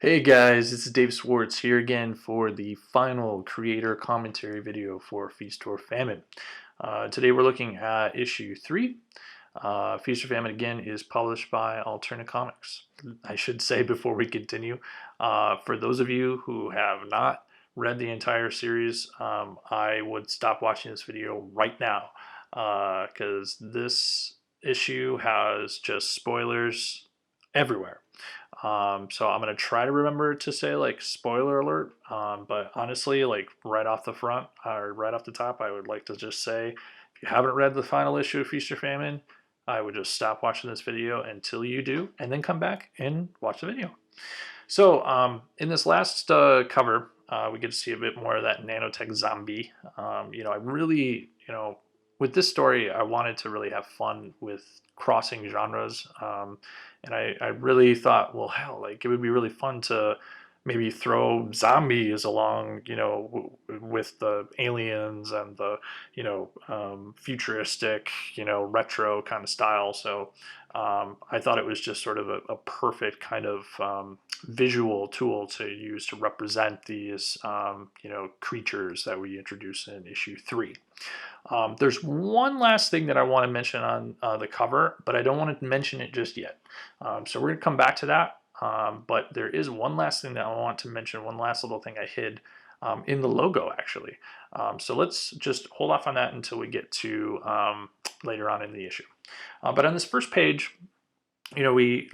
Hey guys, this is Dave Swartz here again for the final creator commentary video for Feast or Famine. Today we're looking at issue 3. Feast or Famine again is published by Alterna Comics. I should say before we continue, for those of you who have not read the entire series, I would stop watching this video right now because this issue has just spoilers everywhere. So I'm gonna try to remember to say like spoiler alert, but honestly, like right off the front or right off the top, I would like to just say if you haven't read the final issue of Feast or Famine, I would just stop watching this video until you do, and then come back and watch the video. So in this last cover, we get to see a bit more of that nanotech zombie. I really, with this story, I wanted to really have fun with crossing genres. And I really thought, well, hell, like it would be really fun to maybe throw zombies along, with the aliens and the, futuristic, retro kind of style. So I thought it was just sort of a perfect kind of visual tool to use to represent these, creatures that we introduce in issue 3. There's one last thing that I want to mention on the cover, but I don't want to mention it just yet. So we're going to come back to that. But there is one last thing that I want to mention, one last little thing I hid in the logo, actually. So let's just hold off on that until we get to later on in the issue. But on this first page, we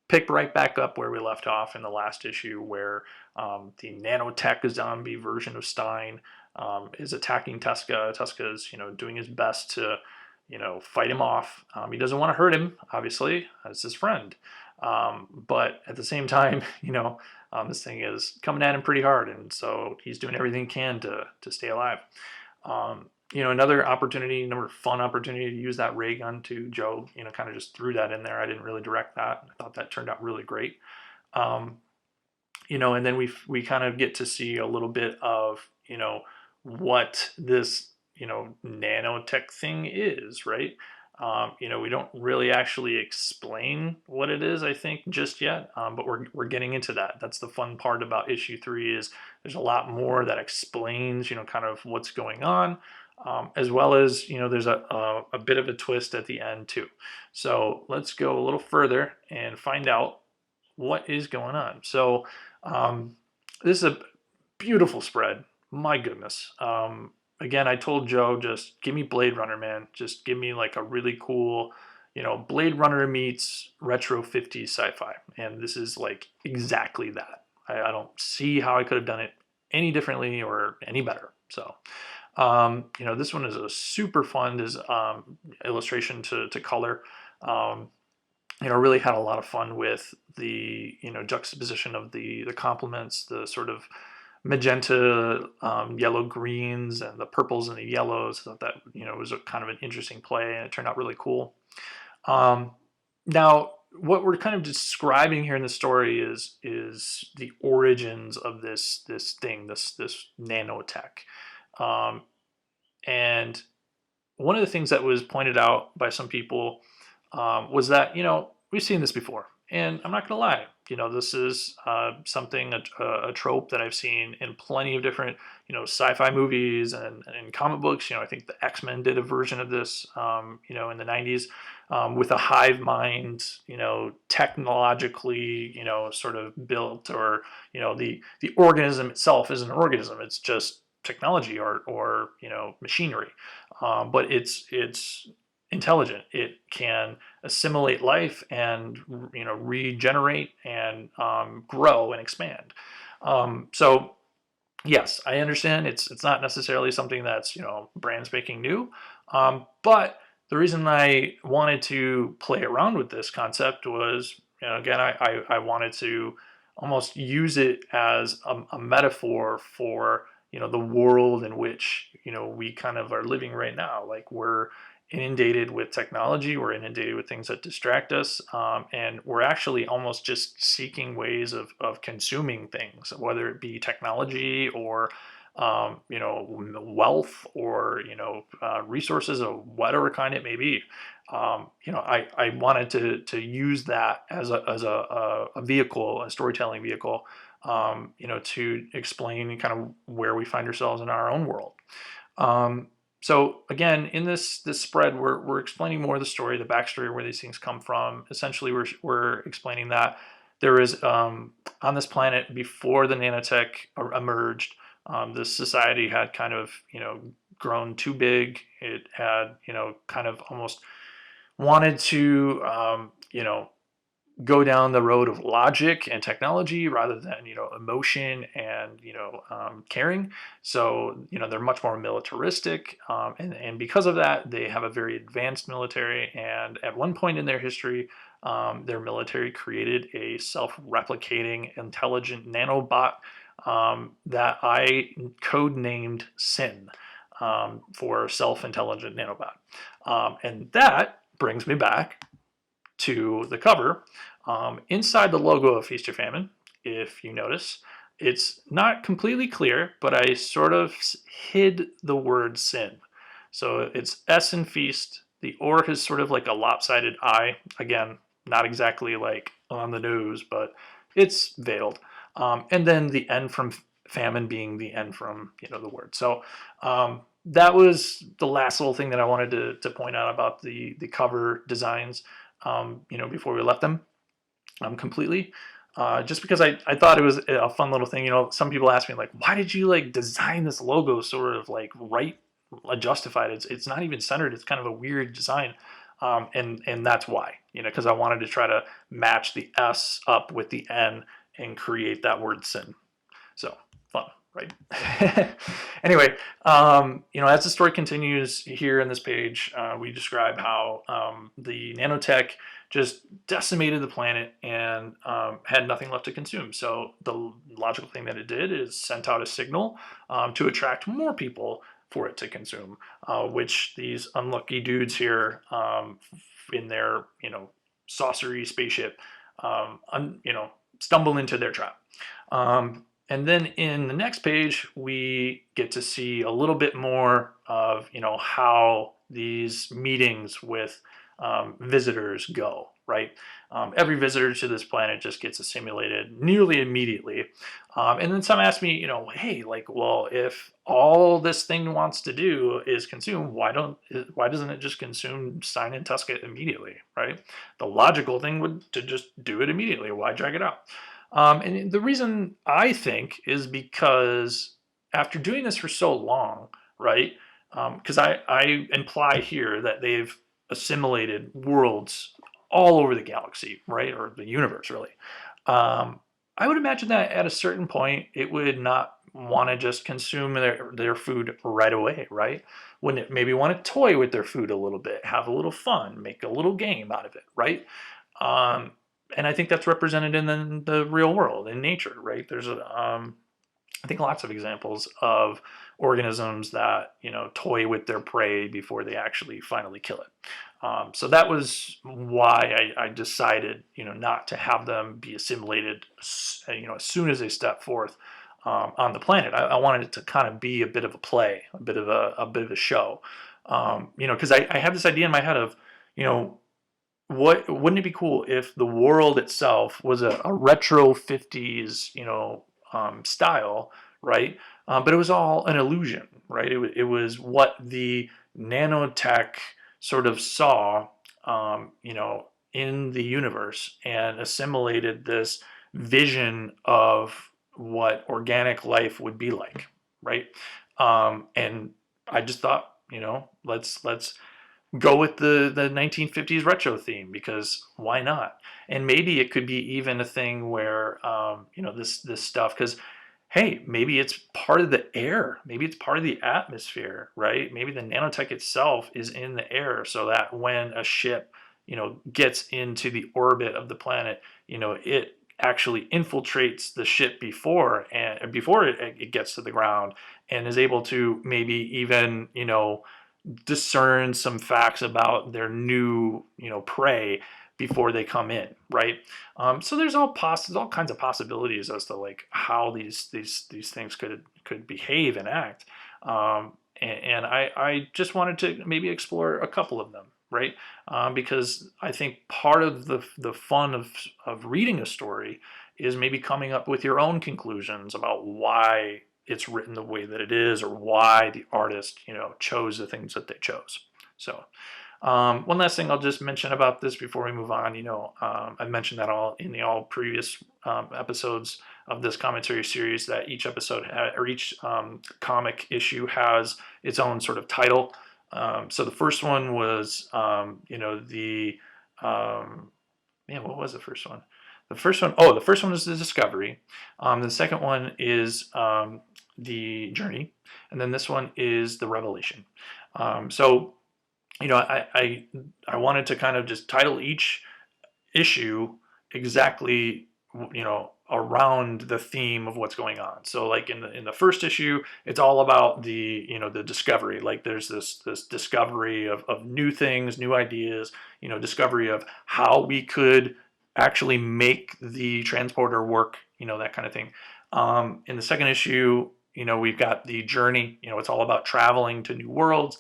pick right back up where we left off in the last issue, where the nanotech zombie version of Stein is attacking Tuska. Tuska is, doing his best to, fight him off. He doesn't want to hurt him, obviously, as his friend. But at the same time, this thing is coming at him pretty hard, and so he's doing everything he can to stay alive. Another fun opportunity to use that ray gun to Joe, kind of just threw that in there. I didn't really direct that. I thought that turned out really great. And then we kind of get to see a little bit of, what this, nanotech thing is, right? We don't really actually explain what it is, I think, just yet, but we're getting into that. That's the fun part about issue 3 is there's a lot more that explains, kind of what's going on, as well as, there's a bit of a twist at the end too. So let's go a little further and find out what is going on. So this is a beautiful spread. My goodness. Again, I told Joe, just give me Blade Runner, man. Just give me like a really cool, Blade Runner meets retro 50s sci-fi. And this is like exactly that. I don't see how I could have done it any differently or any better. So, this one is a super fun illustration to color. Really had a lot of fun with the, juxtaposition of the complements, the sort of magenta, yellow greens, and the purples and the yellows. I thought that was a kind of an interesting play, and it turned out really cool. Now, what we're kind of describing here in the story is the origins of this thing, this nanotech, and one of the things that was pointed out by some people was that we've seen this before, and I'm not gonna lie. This is something, a trope that I've seen in plenty of different, sci-fi movies and comic books. I think the X-Men did a version of this, in the 90s, with a hive mind, technologically, sort of built, or, the organism itself isn't an organism. It's just technology or machinery. But it's intelligent. It can assimilate life and regenerate and grow and expand. So yes, I understand it's not necessarily something that's brand spanking new, but the reason I wanted to play around with this concept was, again, I wanted to almost use it as a metaphor for the world in which we kind of are living right now. Like, we're inundated with technology, we're inundated with things that distract us, and we're actually almost just seeking ways of consuming things, whether it be technology or wealth or, resources of whatever kind it may be. I wanted to use that as a vehicle, a storytelling vehicle, to explain kind of where we find ourselves in our own world. So again, in this spread, we're explaining more of the story, the backstory, where these things come from. Essentially, we're explaining that there is, on this planet, before the nanotech emerged, this society had kind of grown too big. It had kind of almost wanted to go down the road of logic and technology rather than emotion and caring. So they're much more militaristic, and because of that, they have a very advanced military. And at one point in their history, their military created a self-replicating intelligent nanobot that I code-named Sin, for self-intelligent nanobot. And that brings me back to the cover. Inside the logo of Feast or Famine, if you notice, it's not completely clear, but I sort of hid the word sin. So it's S in Feast. The orc is sort of like a lopsided I. Again, not exactly like on the nose, but it's veiled. And then the N from famine being the N from the word. So that was the last little thing that I wanted to point out about the cover designs. Before we left them completely. Just because I thought it was a fun little thing. Some people ask me, like, why did you like design this logo sort of like right justified? It's not even centered. It's kind of a weird design. And that's why, because I wanted to try to match the S up with the N and create that word sin. So fun, right? Anyway, as the story continues here in this page, we describe how the nanotech just decimated the planet and had nothing left to consume. So the logical thing that it did is sent out a signal to attract more people for it to consume, which these unlucky dudes here in their saucery spaceship stumble into their trap. And then in the next page, we get to see a little bit more of how these meetings with visitors go, right? Every visitor to this planet just gets assimilated nearly immediately. And then some ask me, hey, like, well, if all this thing wants to do is consume, why doesn't it just consume Stein and Tusket immediately, right? The logical thing would to just do it immediately. Why drag it out? And the reason I think is because after doing this for so long, right? Because I imply here that they've assimilated worlds all over the galaxy, right? Or the universe, really. I would imagine that at a certain point, it would not want to just consume their food right away, right? Wouldn't it maybe want to toy with their food a little bit, have a little fun, make a little game out of it, right? And I think that's represented in the real world, in nature, right? There's I think lots of examples of organisms that toy with their prey before they actually finally kill it. So that was why I decided not to have them be assimilated as soon as they step forth on the planet. I wanted it to kind of be a bit of a play, a bit of a show, because I have this idea in my head of what wouldn't it be cool if the world itself was a retro 50s style, right? But it was all an illusion, right? It was what the nanotech sort of saw in the universe and assimilated this vision of what organic life would be like, right? And I just thought, let's go with the 1950s retro theme, because why not? And maybe it could be even a thing where this stuff, because hey, maybe it's part of the air, maybe it's part of the atmosphere, right? Maybe the nanotech itself is in the air, so that when a ship gets into the orbit of the planet, it actually infiltrates the ship before it gets to the ground, and is able to maybe even discern some facts about their new prey before they come in, right? So there's all kinds of possibilities as to like how these things could behave and act. And I just wanted to maybe explore a couple of them, right? Because I think part of the fun of reading a story is maybe coming up with your own conclusions about why it's written the way that it is, or why the artist, chose the things that they chose. So one last thing I'll just mention about this before we move on. I mentioned that all in the all previous episodes of this commentary series, that each episode or each comic issue has its own sort of title. So the first one was, what was the first one? The first one is the Discovery. The second one is the Journey, and then this one is the Revelation. So I wanted to kind of just title each issue exactly, around the theme of what's going on. So like in the first issue, it's all about the discovery. Like there's this discovery of new things, new ideas, discovery of how we could actually make the transporter work, that kind of thing. In the second issue, we've got the journey. It's all about traveling to new worlds,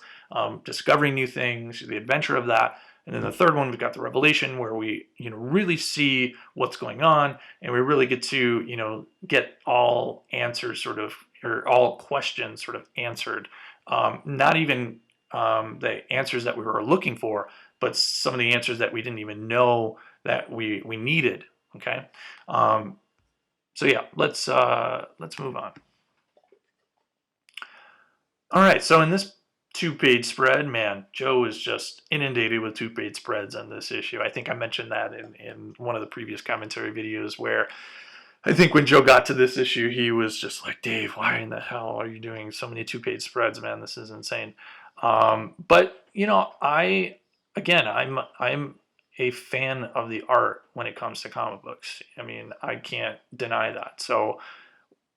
discovering new things, the adventure of that. And then the third one, we've got the Revelation, where we, really see what's going on, and we really get to, get all answers or all questions sort of answered. Not even the answers that we were looking for, but some of the answers that we didn't even know that we needed. Okay. So yeah, let's move on. All right. So in this 2-page spread, man, Joe is just inundated with 2-page spreads on this issue. I think I mentioned that in one of the previous commentary videos, where I think when Joe got to this issue, he was just like, Dave, why in the hell are you doing so many 2-page spreads, man? This is insane. But I'm a fan of the art when it comes to comic books. I mean, I can't deny that. So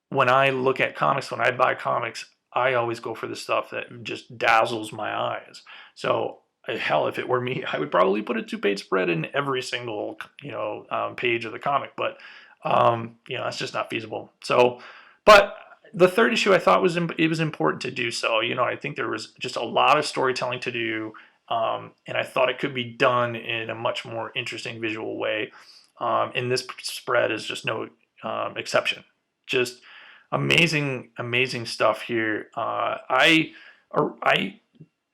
when I look at comics, when I buy comics, I always go for the stuff that just dazzles my eyes. So hell, if it were me, I would probably put a 2-page spread in every single page of the comic. But that's just not feasible. So, but the third issue, I thought it was important to do so. I think there was just a lot of storytelling to do, and I thought it could be done in a much more interesting visual way. And this spread is just no exception. Just amazing stuff here. I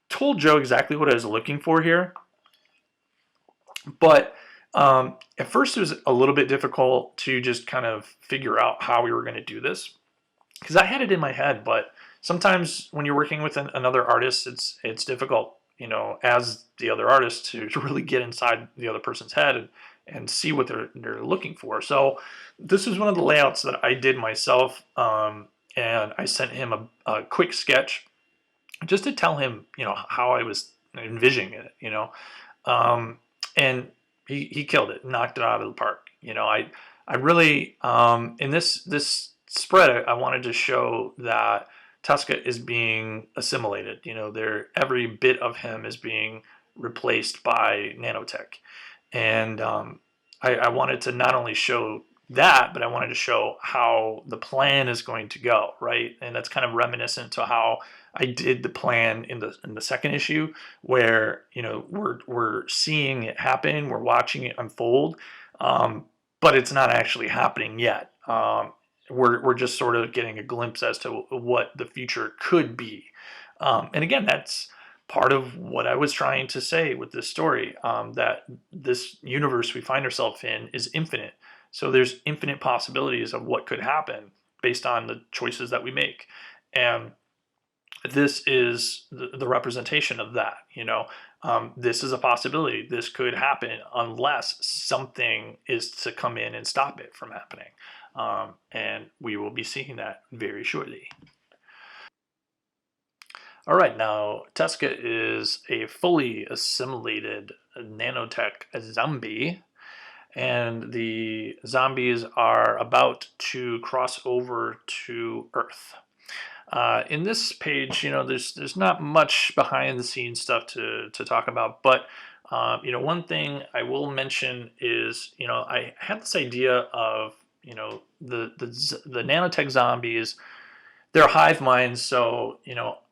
told Joe exactly what I was looking for here, but at first it was a little bit difficult to just kind of figure out how we were going to do this, because I had it in my head, but sometimes when you're working with another artist, it's difficult, as the other artist, to really get inside the other person's head and see what they're looking for. So this is one of the layouts that I did myself, and I sent him a quick sketch just to tell him, how I was envisioning it, and he killed it, knocked it out of the park. I really, in this spread, I wanted to show that Tuska is being assimilated. Every bit of him is being replaced by nanotech. And I wanted to not only show that, but I wanted to show how the plan is going to go, right? And that's kind of reminiscent to how I did the plan in the second issue, where we're seeing it happen, we're watching it unfold, but it's not actually happening yet. We're just sort of getting a glimpse as to what the future could be. And again, that's part of what I was trying to say with this story, that this universe we find ourselves in is infinite. So there's infinite possibilities of what could happen based on the choices that we make. And this is the representation of that. This is a possibility. This could happen unless something is to come in and stop it from happening. And we will be seeing that very shortly. All right, now Tuska is a fully assimilated nanotech zombie, and the zombies are about to cross over to Earth. In this page, there's not much behind the scenes stuff to talk about, but One thing I will mention is, I had this idea of, the nanotech zombies. They're hive minds, so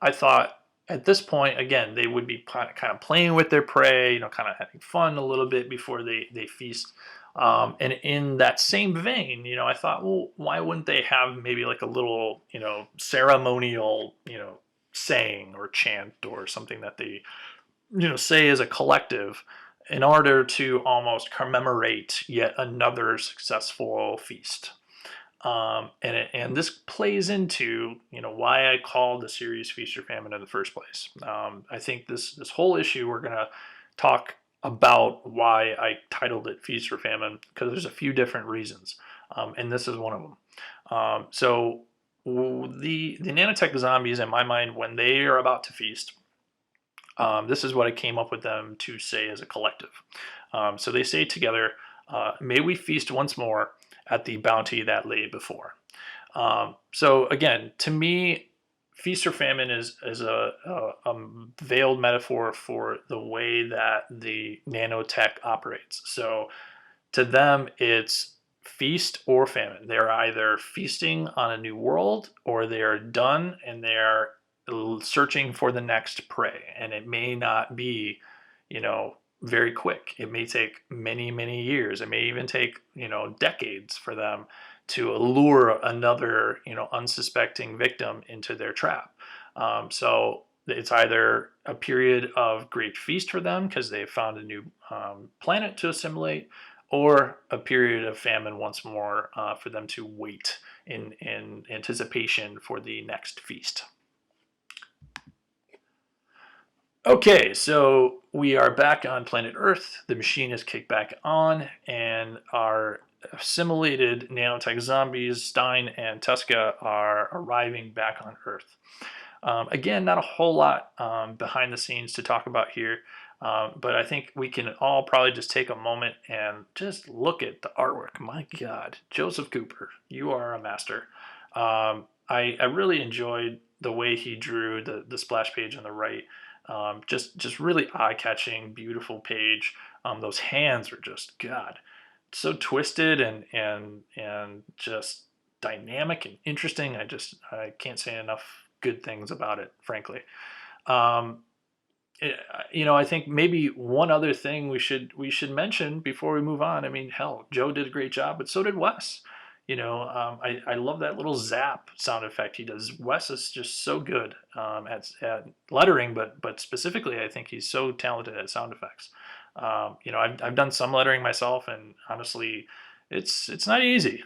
I thought at this point again they would be kind of playing with their prey, kind of having fun a little bit before they feast. And in that same vein, I thought, well, why wouldn't they have maybe like a little, ceremonial, saying or chant or something that they, say as a collective in order to almost commemorate yet another successful feast. And this plays into why I called the series Feast or Famine in the first place. I think this whole issue we're gonna talk about why I titled it Feast or Famine, because there's a few different reasons, and this is one of them. So the nanotech zombies, in my mind, when they are about to feast, this is what I came up with them to say as a collective. So they say together, "May we feast once more at the bounty that lay before." So again, to me, feast or famine is a veiled metaphor for the way that the nanotech operates. So to them, it's feast or famine. They're either feasting on a new world or they are done and they're searching for the next prey. And it may not be, very quick. It may take many, many years. It may even take, decades for them to allure another, unsuspecting victim into their trap. So it's either a period of great feast for them because they've found a new planet to assimilate, or a period of famine once more for them to wait in anticipation for the next feast. Okay, so we are back on planet Earth. The machine is kicked back on, and our assimilated nanotech zombies, Stein and Tuska, are arriving back on Earth. Again, not a whole lot behind the scenes to talk about here, but I think we can all probably just take a moment and just look at the artwork. My God, Joseph Cooper, you are a master. I really enjoyed the way he drew the splash page on the right. Just really eye-catching, beautiful page. Those hands are just, God, so twisted and just dynamic and interesting. I can't say enough good things about it, frankly. Um, I think maybe one other thing we should mention before we move on. I mean, hell, Joe did a great job, but so did Wes. I love that little zap sound effect he does. Wes is just so good at lettering, but specifically, I think he's so talented at sound effects. I've done some lettering myself, and honestly, it's not easy.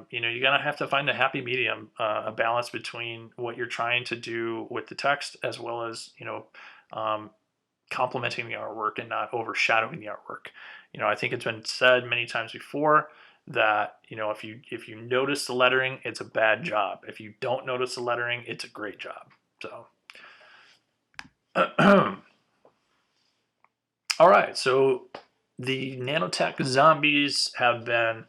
You're gonna have to find a happy medium, a balance between what you're trying to do with the text as well as um, complementing the artwork and not overshadowing the artwork. I think it's been said many times before that if you notice the lettering, it's a bad job. If you don't notice the lettering, it's a great job. So, all right. So the nanotech zombies have been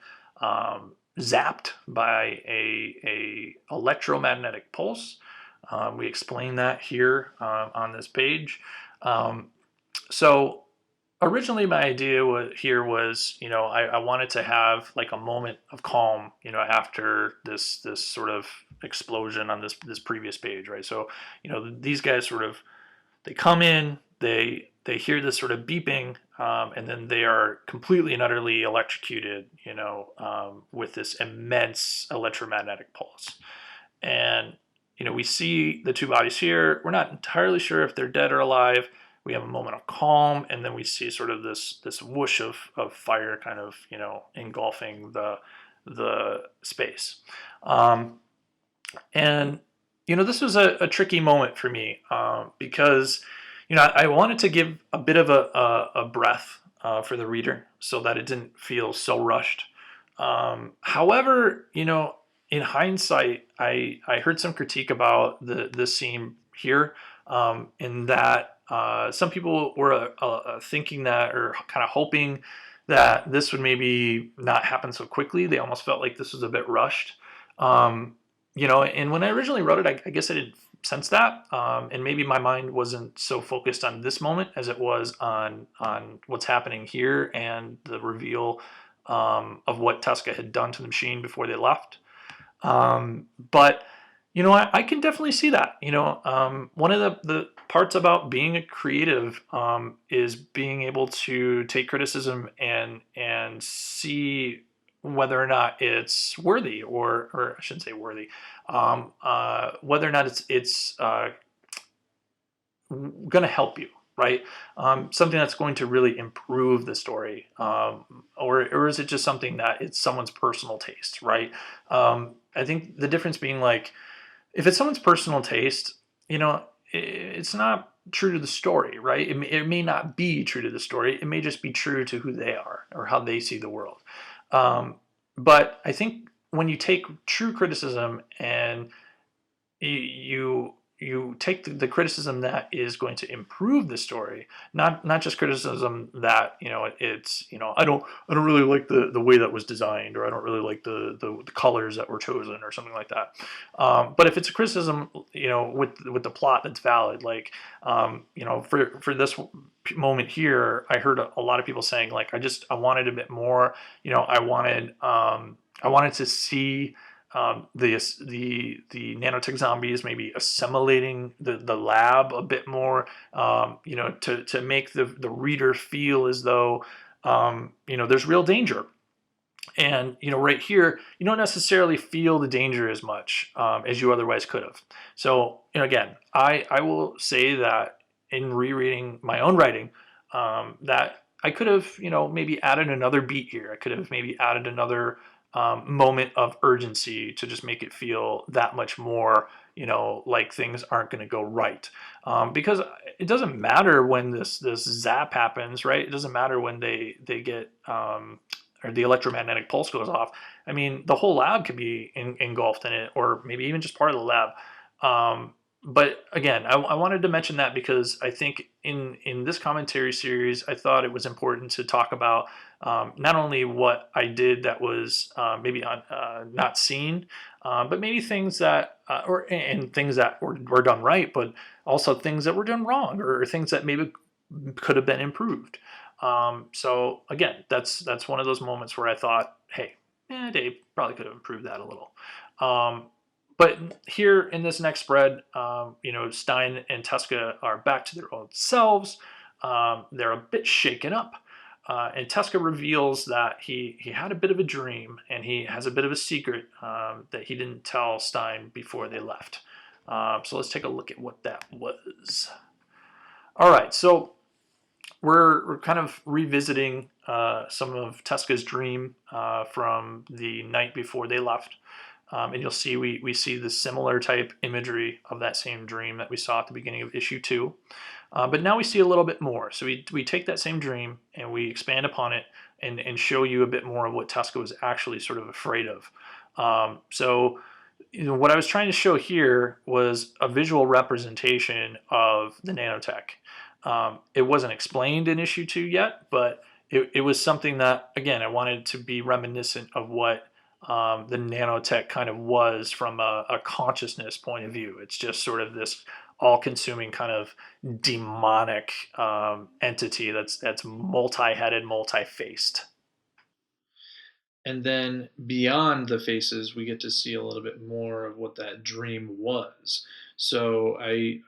zapped by a electromagnetic pulse. We explain that here on this page. Um, so originally my idea was I wanted to have like a moment of calm after this sort of explosion on this previous page, right? So these guys sort of, they come in, they hear this sort of beeping, and then they are completely and utterly electrocuted, with this immense electromagnetic pulse. And we see the two bodies here. We're not entirely sure if they're dead or alive. We have a moment of calm, and then we see sort of this whoosh of fire kind of engulfing the space. And this was a tricky moment for me because I wanted to give a bit of a breath for the reader so that it didn't feel so rushed. However, in hindsight, I heard some critique about this scene here, in that some people were thinking that, or kind of hoping that this would maybe not happen so quickly. They almost felt like this was a bit rushed. And when I originally wrote it, I guess I didn't sense that, and maybe my mind wasn't so focused on this moment as it was on what's happening here and the reveal of what Tuska had done to the machine before they left. But I can definitely see that. One of the parts about being a creative is being able to take criticism and see whether or not it's worthy, or I shouldn't say worthy, whether or not it's going to help you, right? Something that's going to really improve the story, or is it just something that it's someone's personal taste, right? I think the difference being like, if it's someone's personal taste, it's not true to the story, right? It may not be true to the story. It may just be true to who they are or how they see the world. Um, but I think when you take true criticism and you take the criticism that is going to improve the story, not just criticism that it's I don't really like the way that was designed, or I don't really like the colors that were chosen, or something like that. But if it's a criticism, with the plot that's valid, like, for this moment here, I heard a lot of people saying, like, I wanted a bit more. I wanted to see the nanotech zombies maybe assimilating the lab a bit more, to make the reader feel as though there's real danger. And right here, you don't necessarily feel the danger as much as you otherwise could have. So again, I will say that in rereading my own writing, that I could have maybe added another beat here. I could have maybe added another moment of urgency to just make it feel that much more like things aren't going to go right, because it doesn't matter when this zap happens, right? It doesn't matter when they get or the electromagnetic pulse goes off. I mean, the whole lab could be engulfed in it, or maybe even just part of the lab. But again, I wanted to mention that because I think in this commentary series, I thought it was important to talk about not only what I did that was maybe not seen, but maybe things that and things that were done right, but also things that were done wrong, or things that maybe could have been improved. So again, that's one of those moments where I thought, hey, Dave probably could have improved that a little. But here in this next spread, Stein and Tuska are back to their old selves. They're a bit shaken up. And Tuska reveals that he had a bit of a dream, and he has a bit of a secret that he didn't tell Stein before they left. So let's take a look at what that was. All right, so we're kind of revisiting some of Tuska's dream from the night before they left. And you'll see we see the similar type imagery of that same dream that we saw at the beginning of issue 2. But now we see a little bit more. So we take that same dream and we expand upon it, and show you a bit more of what Tuska was actually sort of afraid of. So what I was trying to show here was a visual representation of the nanotech. It wasn't explained in issue 2 yet, but it was something that, again, I wanted to be reminiscent of what the nanotech kind of was from a consciousness point of view. It's just sort of this all-consuming kind of demonic entity that's multi-headed, multi-faced. And then beyond the faces, we get to see a little bit more of what that dream was. So I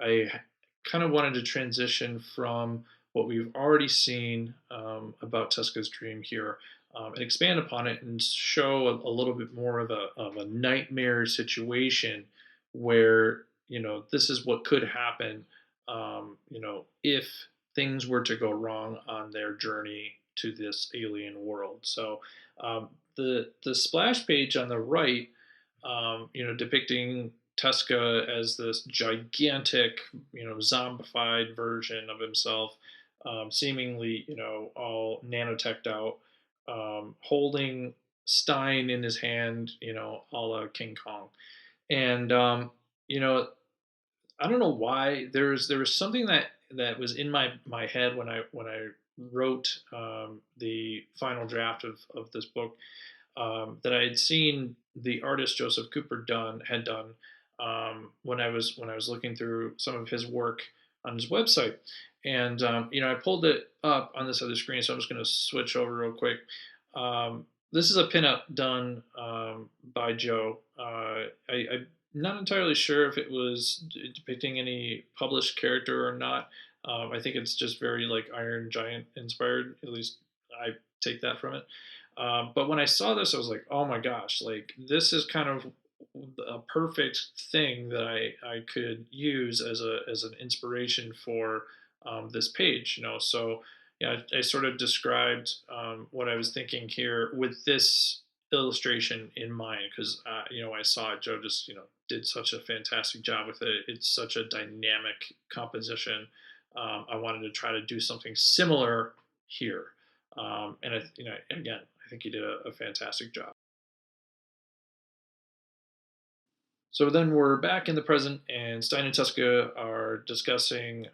kind of wanted to transition from what we've already seen about Tuska's dream here, and expand upon it and show a little bit more of a nightmare situation where this is what could happen, if things were to go wrong on their journey to this alien world. So um, the splash page on the right, depicting Tuska as this gigantic, zombified version of himself, seemingly, all nanoteched out, holding Stein in his hand, a la King Kong. And you know, I don't know why there was something that was in my head when I wrote the final draft of this book, that I had seen the artist Joseph Cooper had done when I was looking through some of his work on his website, and I pulled it up on this other screen, so I'm just going to switch over real quick. This is a pinup done by Joe. I'm not entirely sure if it was depicting any published character or not. I think it's just very like Iron Giant inspired. At least I take that from it. But when I saw this, I was like, oh my gosh, like this is kind of a perfect thing that I could use as an inspiration for this page. So yeah, I sort of described what I was thinking here with this illustration in mind because I saw Joe just did such a fantastic job with it. It's such a dynamic composition. I wanted to try to do something similar here, and again, I think he did a fantastic job. So then we're back in the present, and Stein and Tuska are discussing,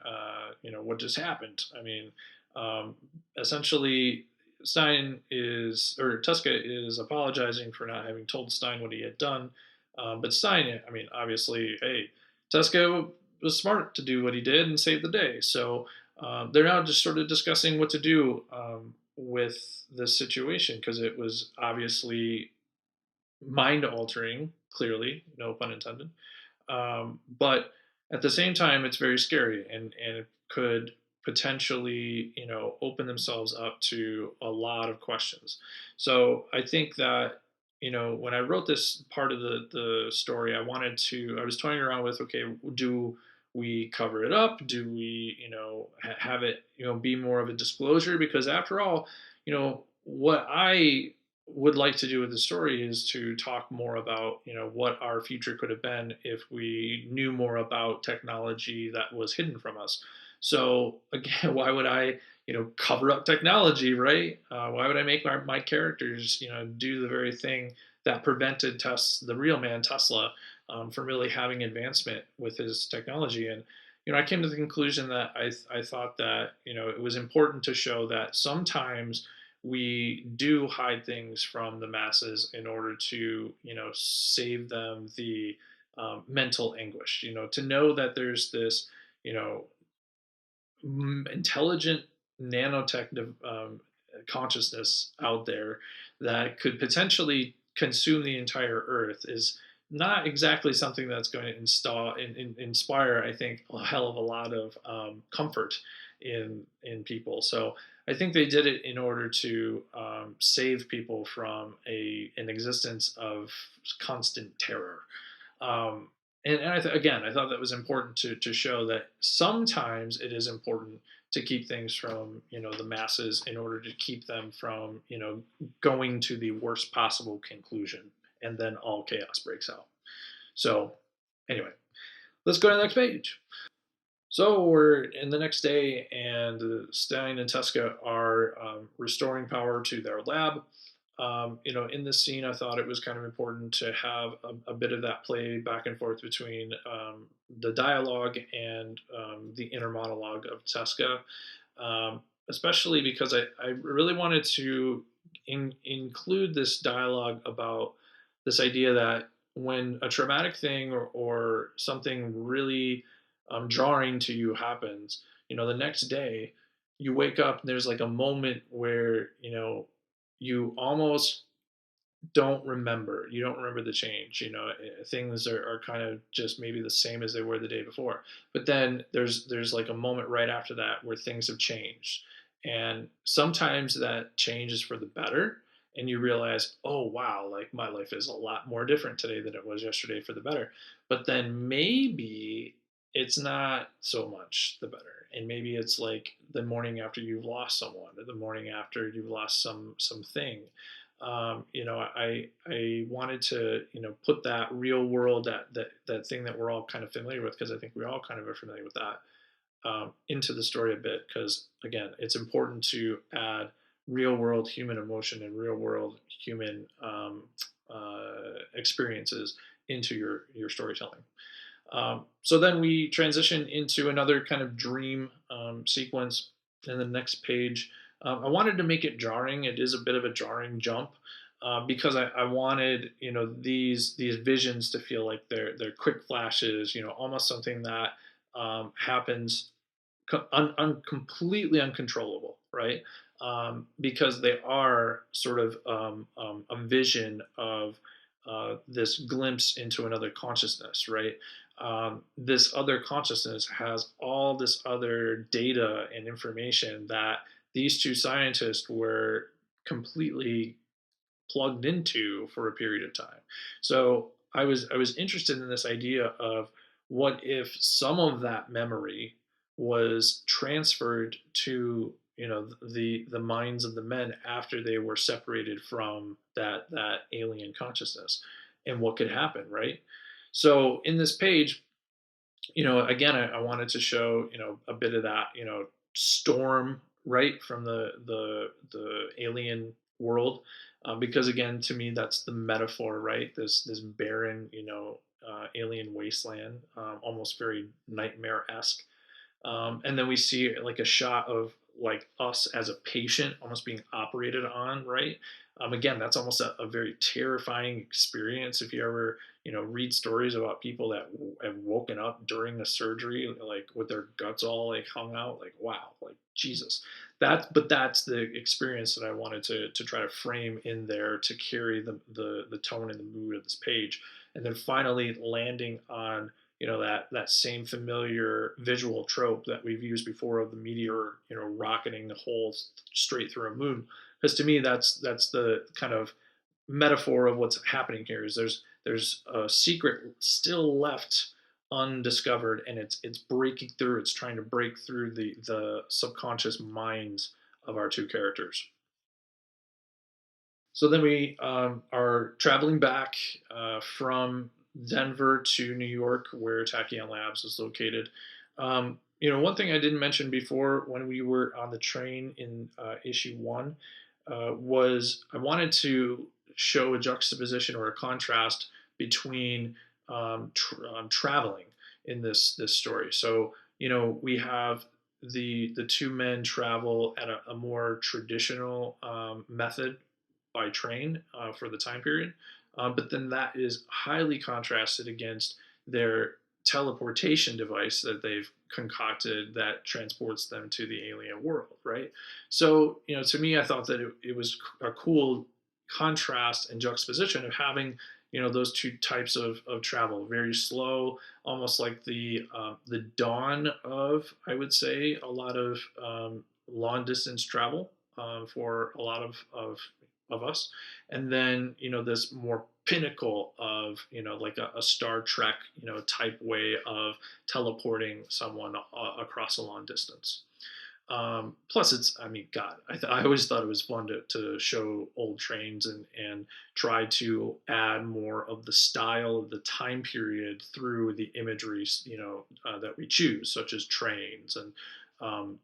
what just happened. I mean, um, essentially, Tuska is apologizing for not having told Stein what he had done, but Stein, I mean, obviously, hey, Tuska was smart to do what he did and save the day. So they're now just sort of discussing what to do with this situation because it was obviously mind altering, clearly, no pun intended. But at the same time, it's very scary and it could potentially, open themselves up to a lot of questions. So I think that, when I wrote this part of the story, I was toying around with, okay, do we cover it up? Do we, have it, be more of a disclosure? Because after all, what I would like to do with the story is to talk more about what our future could have been if we knew more about technology that was hidden from us. So again, why would I cover up technology, right? Why would I make my characters do the very thing that prevented the real man Tesla from really having advancement with his technology? And I came to the conclusion that I thought that it was important to show that sometimes we do hide things from the masses in order to save them the mental anguish, to know that there's this you know intelligent nanotech consciousness out there that could potentially consume the entire earth is not exactly something that's going to inspire, I think, a hell of a lot of comfort in people. So I think they did it in order to save people from an existence of constant terror. Um, and again, I thought that was important to show that sometimes it is important to keep things from the masses in order to keep them from going to the worst possible conclusion, and then all chaos breaks out. So anyway, let's go to the next page. So we're in the next day, and Stein and Tuska are restoring power to their lab. In this scene, I thought it was kind of important to have a bit of that play back and forth between the dialogue and the inner monologue of Tuska, especially because I really wanted to include this dialogue about this idea that when a traumatic thing or something really jarring to you happens, the next day you wake up and there's like a moment where you almost don't remember. You don't remember the change. Things are kind of just maybe the same as they were the day before. But then there's like a moment right after that where things have changed, and sometimes that change is for the better. And you realize, oh wow, like my life is a lot more different today than it was yesterday for the better. But then maybe it's not so much the better, and maybe it's like the morning after you've lost someone, or the morning after you've lost something. I wanted to put that real world, that thing that we're all kind of familiar with, because I think we all kind of are familiar with that, into the story a bit, because again, it's important to add real world human emotion and real world human experiences into your storytelling. So then we transition into another kind of dream sequence in the next page. I wanted to make it jarring. It is a bit of a jarring jump. because I wanted these visions to feel like they're quick flashes, almost something that happens completely uncontrollable, right? Because they are sort of a vision of this glimpse into another consciousness, right? This other consciousness has all this other data and information that these two scientists were completely plugged into for a period of time. So I was interested in this idea of what if some of that memory was transferred to the minds of the men after they were separated from that alien consciousness, and what could happen, right? So in this page, again, I wanted to show, a bit of that, storm, right, from the alien world, because again, to me, that's the metaphor, right? This barren, alien wasteland, almost very nightmare esque. And then we see like a shot of like us as a patient almost being operated on, right? Again, that's almost a very terrifying experience. If you ever, read stories about people that have woken up during the surgery, like with their guts all like hung out, like wow, like Jesus. That's the experience that I wanted to try to frame in there to carry the tone and the mood of this page, and then finally landing on that same familiar visual trope that we've used before of the meteor rocketing the hole straight through a moon, because to me that's the kind of metaphor of what's happening here. Is there's a secret still left undiscovered, and it's breaking through. It's trying to break through the subconscious minds of our two characters. So then we are traveling back from Denver to New York, where Tachyon Labs is located. One thing I didn't mention before when we were on the train in issue one was I wanted to show a juxtaposition or a contrast between traveling in this story. So we have the two men travel at a more traditional method by train for the time period. But then that is highly contrasted against their teleportation device that they've concocted that transports them to the alien world, right? So, to me, I thought that it was a cool contrast and juxtaposition of having, those two types of travel, very slow, almost like the dawn of, I would say, a lot of long distance travel for a lot of us, and then this more pinnacle of like a Star Trek type way of teleporting someone across a long distance. Plus, it's, I mean, God, I always thought it was fun to show old trains and try to add more of the style of the time period through the imagery, that we choose, such as trains and um,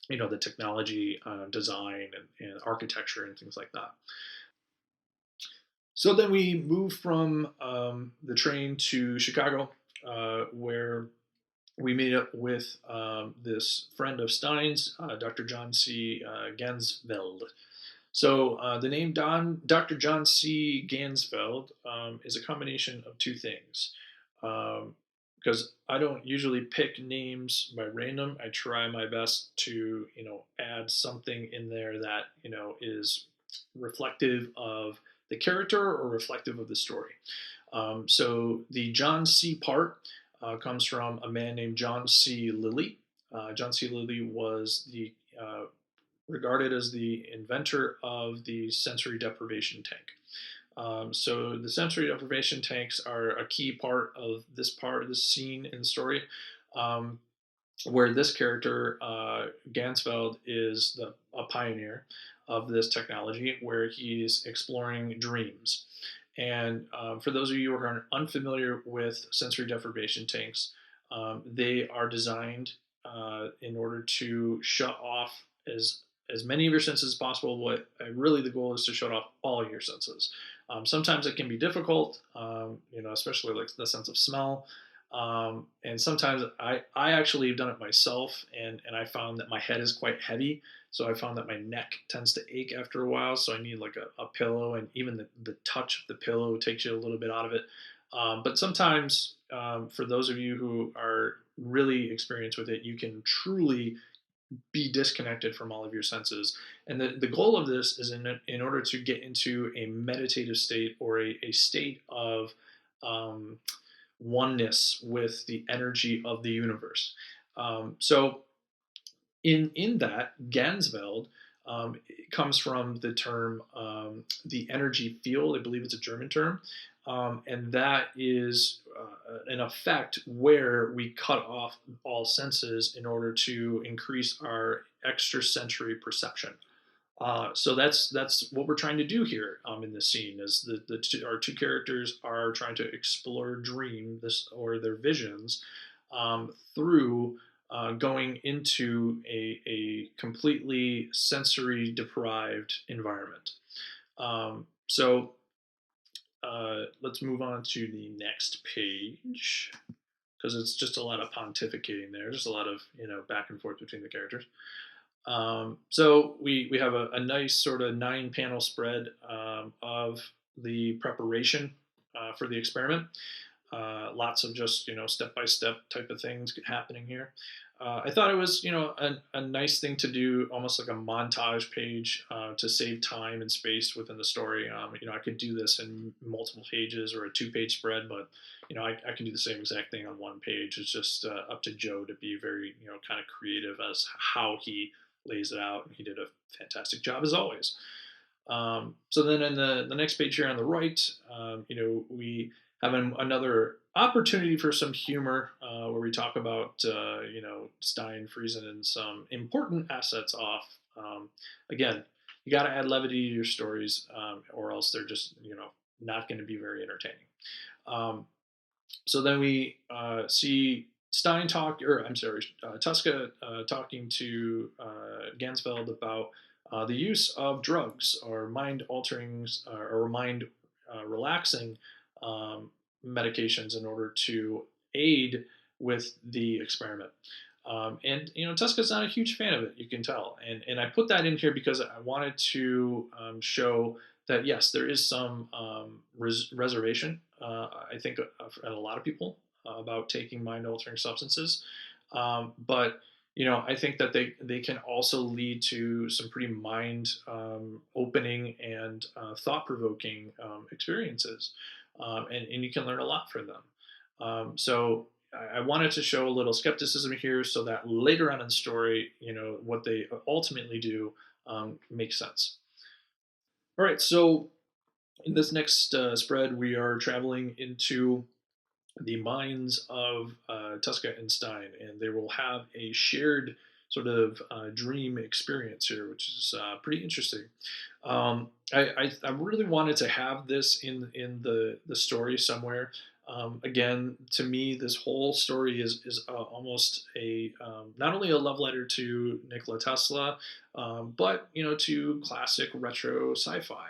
the technology, design and architecture and things like that. So then we move from the train to Chicago, where we meet up with this friend of Stein's, Dr. John C. Gansfeld. So the name Dr. John C. Gansfeld is a combination of two things. Because I don't usually pick names by random. I try my best to, add something in there that, is reflective of the character or reflective of the story. So the John C. part comes from a man named John C. Lilly. John C. Lilly was regarded as the inventor of the sensory deprivation tank. So the sensory deprivation tanks are a key part of this scene in the story, um, where this character Gansfeld is a pioneer of this technology, where he's exploring dreams. And for those of you who are unfamiliar with sensory deprivation tanks, they are designed in order to shut off as many of your senses as possible. What really the goal is to shut off all of your senses. Sometimes it can be difficult, especially like the sense of smell. And sometimes I actually have done it myself, and I found that my head is quite heavy. So I found that my neck tends to ache after a while. So I need like a pillow, and even the touch of the pillow takes you a little bit out of it. But sometimes, for those of you who are really experienced with it, you can truly be disconnected from all of your senses. And the goal of this is in order to get into a meditative state, or a state of um, oneness with the energy of the universe. So in that Gansveld, it comes from the term, the energy field. I believe it's a German term, and that is an effect where we cut off all senses in order to increase our extrasensory perception. So that's what we're trying to do here, in this scene. Is our two characters are trying to explore dream this, or their visions, through going into a completely sensory deprived environment. So let's move on to the next page, because it's just a lot of pontificating there, just a lot of back and forth between the characters. So we have a nice sort of 9 panel spread, of the preparation for the experiment. Lots of just step by step type of things happening here. I thought it was a nice thing to do, almost like a montage page, to save time and space within the story. I could do this in multiple pages or a 2 page spread, but I can do the same exact thing on 1 page. It's just up to Joe to be very kind of creative as how he lays it out. He did a fantastic job as always. So then in the next page here on the right, we have another opportunity for some humor, where we talk about Stein freezing and some important assets off. Again, you got to add levity to your stories, or else they're just not going to be very entertaining. Um, so then we see Stein talk, or I'm sorry, Tuska talking to Gansfeld about the use of drugs, or mind altering, or mind relaxing, um, medications in order to aid with the experiment. And Tuska's not a huge fan of it, you can tell, and I put that in here because I wanted to show that yes, there is some reservation. I think at a lot of people, about taking mind altering substances, but I think that they can also lead to some pretty mind opening and thought provoking experiences, and you can learn a lot from them. So I wanted to show a little skepticism here, so that later on in the story, what they ultimately do makes sense. All right, so in this next spread, we are traveling into the minds of Tuska and Stein, and they will have a shared sort of dream experience here, which is pretty interesting. I really wanted to have this in the story somewhere. Again, to me, this whole story is almost a not only a love letter to Nikola Tesla, but to classic retro sci-fi.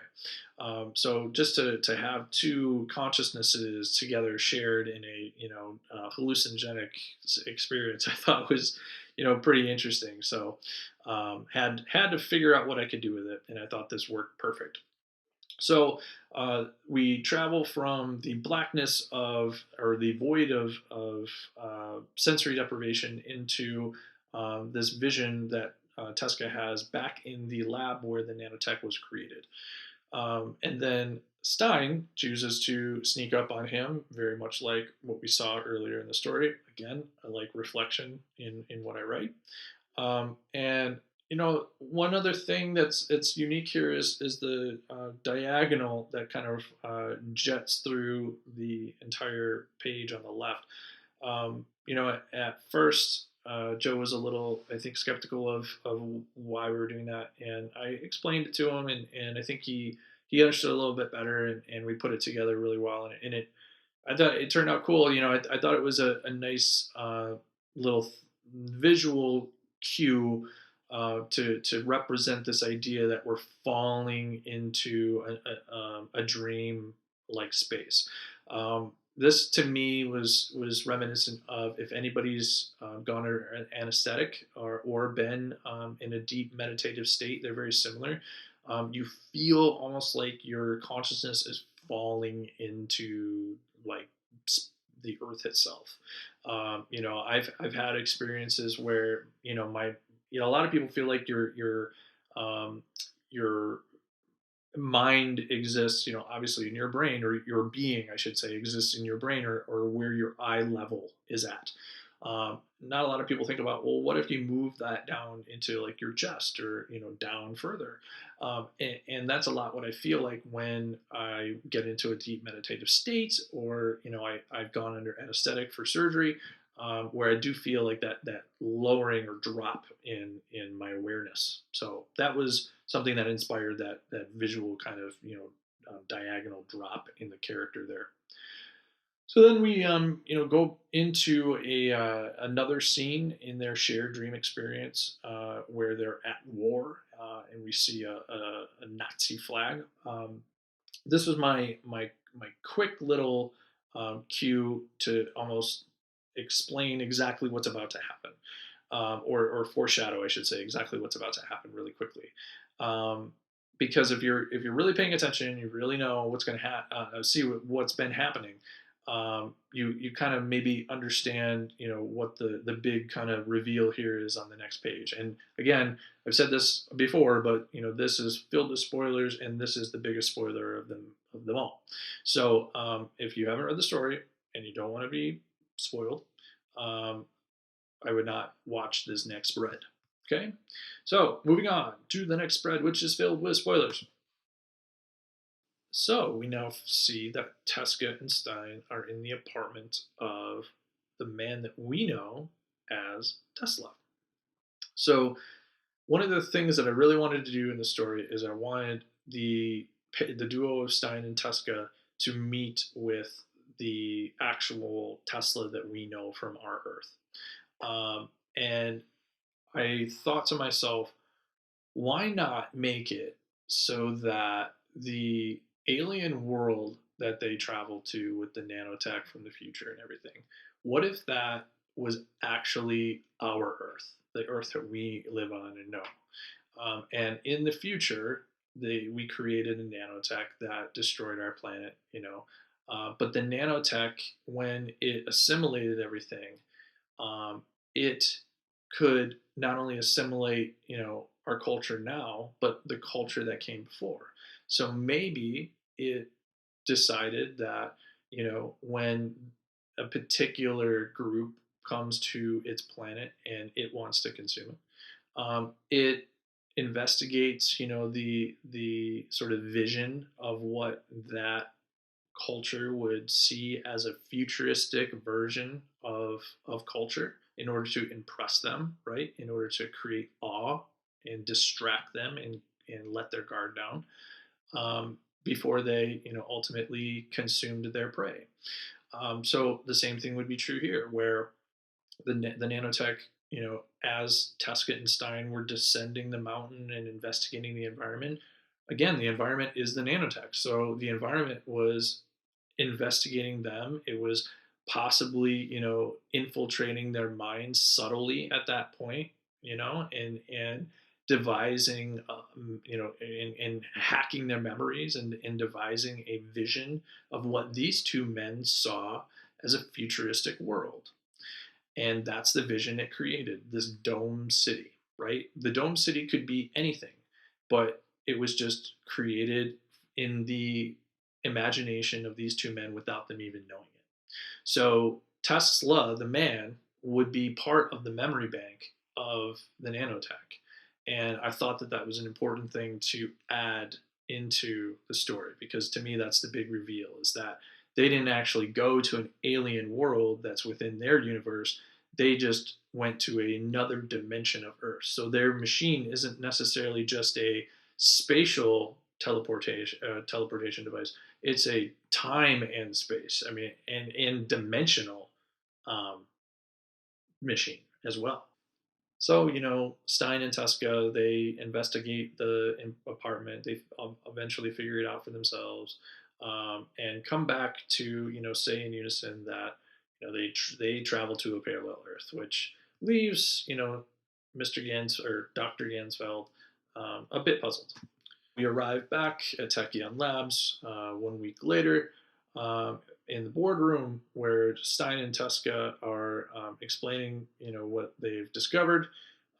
So just to have two consciousnesses together shared in a hallucinogenic experience, I thought was pretty interesting. So had to figure out what I could do with it, and I thought this worked perfect. So we travel from the blackness of, or the void of sensory deprivation, into this vision that Tesca has back in the lab where the nanotech was created. And then Stein chooses to sneak up on him, very much like what we saw earlier in the story. Again, I like reflection in what I write. And one other thing that's unique here is the diagonal that kind of jets through the entire page on the left. At first, Joe was a little, I think, skeptical of why we were doing that, and I explained it to him, and I think he understood a little bit better, and we put it together really well, and it I thought it turned out cool. I thought it was a nice little visual cue to represent this idea that we're falling into a dream like space. this to me was reminiscent of, if anybody's gone under an anesthetic or been in a deep meditative state, they're very similar. You feel almost like your consciousness is falling into like the earth itself. I've had experiences where my a lot of people feel like um, your mind exists, obviously in your brain, or your being, I should say, exists in your brain, or where your eye level is at. Not a lot of people think about, well, what if you move that down into like your chest, or down further. And that's a lot what I feel like when I get into a deep meditative state, or I've gone under anesthetic for surgery, where I do feel like that lowering or drop in my awareness. So that was something that inspired that visual kind of diagonal drop in the character there. So then we go into a another scene in their shared dream experience, where they're at war, and we see a Nazi flag. This was my quick little cue to almost explain exactly what's about to happen, or foreshadow, I should say, exactly what's about to happen really quickly. Um, because if you're really paying attention, you really know what's going to see what's been happening. You kind of maybe understand what the big kind of reveal here is on the next page. And again, I've said this before, but this is filled with spoilers, and this is the biggest spoiler of them all. So if you haven't read the story and you don't want to be spoiled, um, I would not watch this next spread. Okay, so moving on to the next spread, which is filled with spoilers. So we now see that Tesca and Stein are in the apartment of the man that we know as Tesla. So one of the things that I really wanted to do in the story is I wanted the duo of Stein and Tesca to meet with the actual Tesla that we know from our Earth. And I thought to myself, why not make it so that the alien world that they travel to with the nanotech from the future and everything, what if that was actually our Earth, the Earth that we live on and know? And in the future, we created a nanotech that destroyed our planet, but the nanotech, when it assimilated everything, it could not only assimilate, our culture now, but the culture that came before. So maybe it decided that, when a particular group comes to its planet and it wants to consume it, it investigates, the sort of vision of what that culture would see as a futuristic version of culture, in order to impress them, right? In order to create awe and distract them, and let their guard down, before they ultimately consumed their prey. So the same thing would be true here, where the nanotech, as Tesca and Stein were descending the mountain and investigating the environment, again, the environment is the nanotech. So the environment was investigating them. It was possibly, infiltrating their minds subtly at that point, and devising, and hacking their memories, and devising a vision of what these two men saw as a futuristic world. And that's the vision it created, this dome city, right? The dome city could be anything, but it was just created in the imagination of these two men without them even knowing it. So Tesla, the man, would be part of the memory bank of the nanotech. And I thought that that was an important thing to add into the story, because to me, that's the big reveal, is that they didn't actually go to an alien world that's within their universe. They just went to another dimension of Earth. So their machine isn't necessarily just a spatial teleportation device. It's a time and space. I mean, and dimensional um, machine as well. So, Stein and Tesca, they investigate the apartment. They eventually figure it out for themselves. and come back to say in unison that they travel to a parallel Earth, which leaves Mr. Gans or Dr. Gansfeld a bit puzzled. We arrive back at Tachyon Labs 1 week later in the boardroom where Stein and Tuska are explaining, what they've discovered.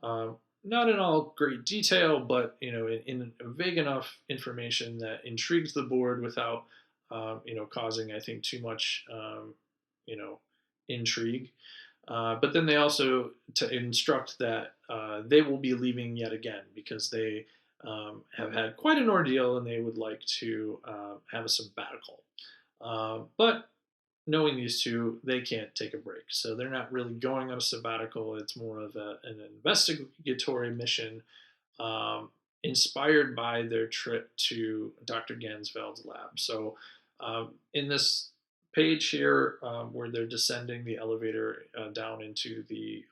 Um, Not in all great detail, but in vague enough information that intrigues the board without, causing, I think, too much, you know, intrigue. But then they also to instruct that they will be leaving yet again because they have had quite an ordeal and they would like to have a sabbatical. But knowing these two, they can't take a break. So they're not really going on a sabbatical. It's more of an investigatory mission um, inspired by their trip to Dr. Gansfeld's lab. So, in this page here, where they're descending the elevator down into the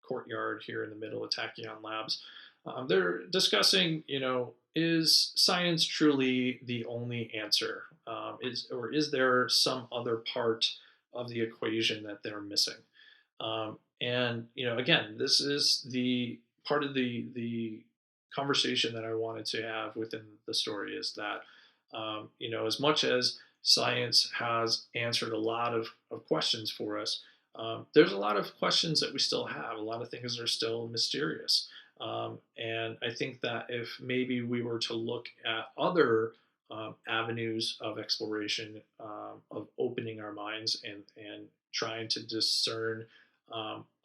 courtyard here in the middle of Tachyon Labs, they're discussing, is science truly the only answer? Is there some other part of the equation that they're missing? And again, this is the part of the conversation that I wanted to have within the story is that as much as science has answered a lot of questions for us, there's a lot of questions that we still have. A lot of things are still mysterious. And I think that if maybe we were to look at other avenues of exploration, of opening our minds and trying to discern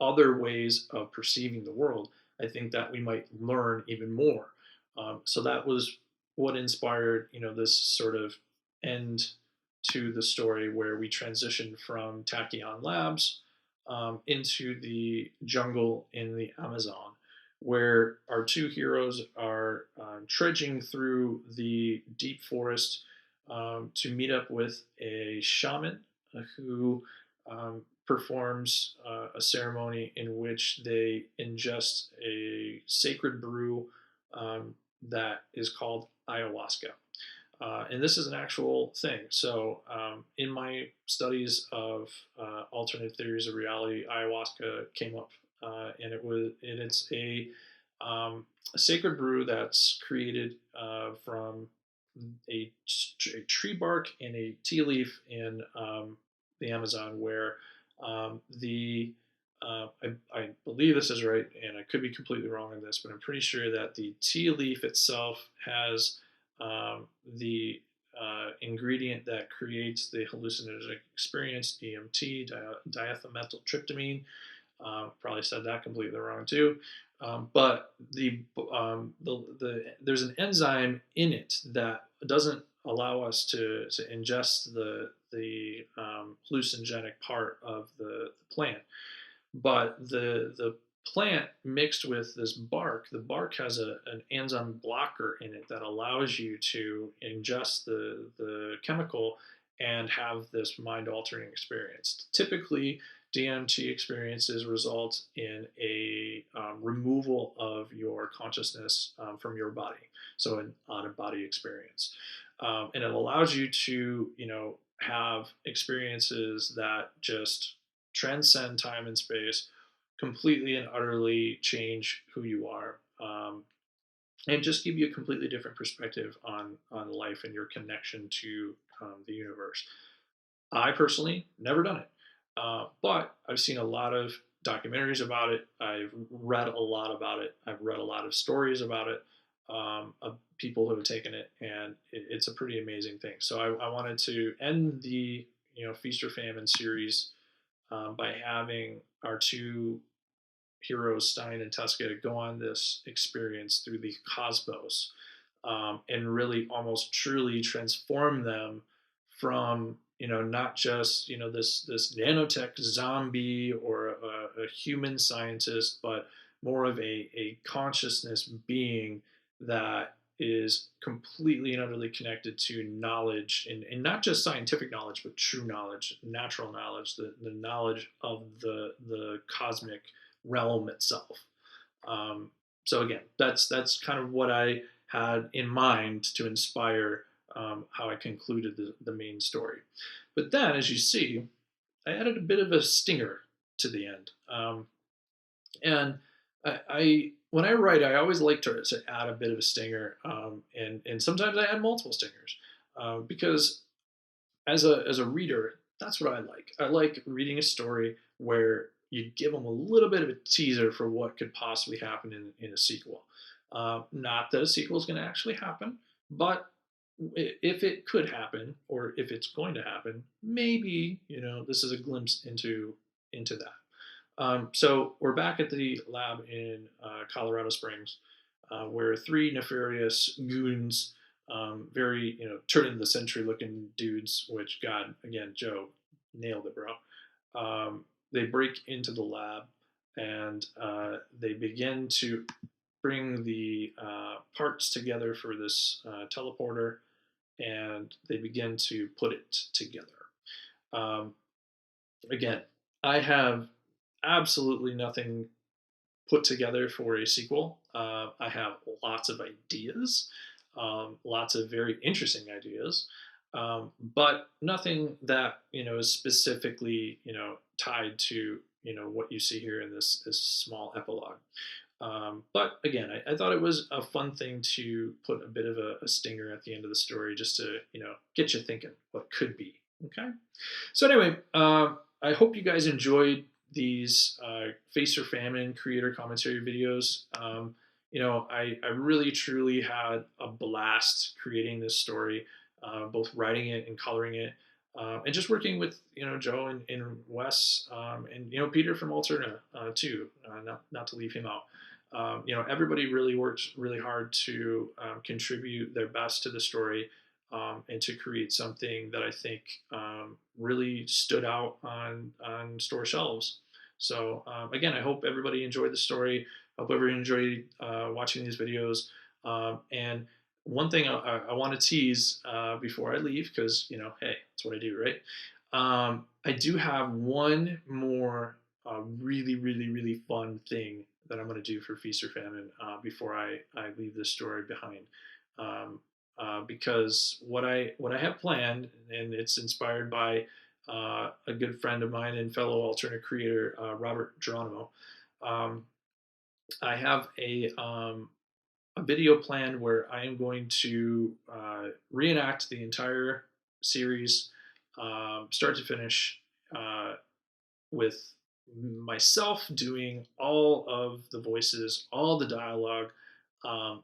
other ways of perceiving the world, I think that we might learn even more. So that was what inspired, this sort of end to the story where we transitioned from Tachyon Labs into the jungle in the Amazon, where our two heroes are trudging through the deep forest to meet up with a shaman who performs a ceremony in which they ingest a sacred brew that is called ayahuasca. And this is an actual thing. So, in my studies of alternate theories of reality, ayahuasca came up, and it's a sacred brew that's created from a tree bark and a tea leaf in the Amazon, where the I believe this is right, and I could be completely wrong on this, but I'm pretty sure that the tea leaf itself has the ingredient that creates the hallucinogenic experience, DMT, diethylmethyltryptamine. Probably said that completely wrong too. But there's an enzyme in it that doesn't allow us to ingest the hallucinogenic part of the plant. But the plant mixed with this bark, the bark has an enzyme blocker in it that allows you to ingest the chemical and have this mind altering experience. Typically, DMT experiences result in a removal of your consciousness from your body, so an out of body experience, and it allows you to have experiences that just transcend time and space, completely and utterly change who you are, and just give you a completely different perspective on life and your connection to the universe. I personally never done it, but I've seen a lot of documentaries about it. I've read a lot about it. I've read a lot of stories about it, of people who have taken it, and it's a pretty amazing thing. So I wanted to end the Feast or Famine series by having our two heroes, Stein and Tuska, go on this experience through the cosmos, and really almost truly transform them from not just this nanotech zombie or a human scientist, but more of a consciousness being that is completely and utterly connected to knowledge, and not just scientific knowledge, but true knowledge, natural knowledge, the knowledge of the cosmic realm itself. So again, that's kind of what I had in mind to inspire how I concluded the main story. But then, as you see, I added a bit of a stinger to the end. And I when I write, I always like to add a bit of a stinger, and sometimes I add multiple stingers because as a reader, that's what I like. I like reading a story where you give them a little bit of a teaser for what could possibly happen in a sequel. Not that a sequel is going to actually happen, but if it could happen or if it's going to happen, maybe this is a glimpse into that. So we're back at the lab in Colorado Springs, where three nefarious goons, very turn of the century looking dudes. Which God, again, Joe nailed it, bro. They break into the lab and they begin to bring the parts together for this teleporter, and they begin to put it together. Um, Again, I have absolutely nothing put together for a sequel. I have lots of ideas, lots of very interesting ideas, but nothing that is specifically tied to what you see here in this small epilogue. But again, I thought it was a fun thing to put a bit of a stinger at the end of the story, just to get you thinking what could be. Okay. So anyway, I hope you guys enjoyed these Face or Famine creator commentary videos. I really truly had a blast creating this story, both writing it and coloring it, and just working with Joe and Wes, and Peter from Alterna too. Not to leave him out. Everybody really worked really hard to contribute their best to the story, and to create something that I think really stood out on store shelves. So again, I hope everybody enjoyed the story. I hope everybody enjoyed watching these videos. And one thing I want to tease before I leave, because hey, that's what I do, right? I do have one more really, really, really fun thing that I'm going to do for Feast or Famine before I leave this story behind. Because what I have planned, and it's inspired by a good friend of mine and fellow alternate creator Robert Geronimo. Um, I have a video planned where I am going to reenact the entire series, start to finish, with myself doing all of the voices, all the dialogue. Um,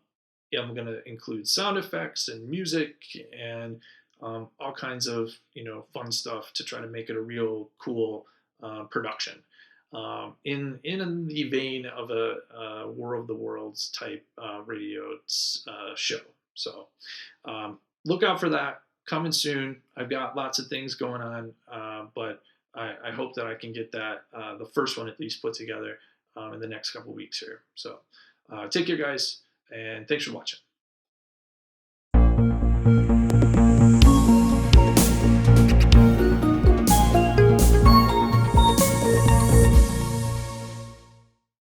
yeah, I'm going to include sound effects and music and all kinds of fun stuff to try to make it a real cool production. In the vein of a War of the Worlds type radio show. So look out for that coming soon. I've got lots of things going on, but I hope that I can get that the first one at least put together in the next couple weeks here. So take care, guys, and thanks for watching.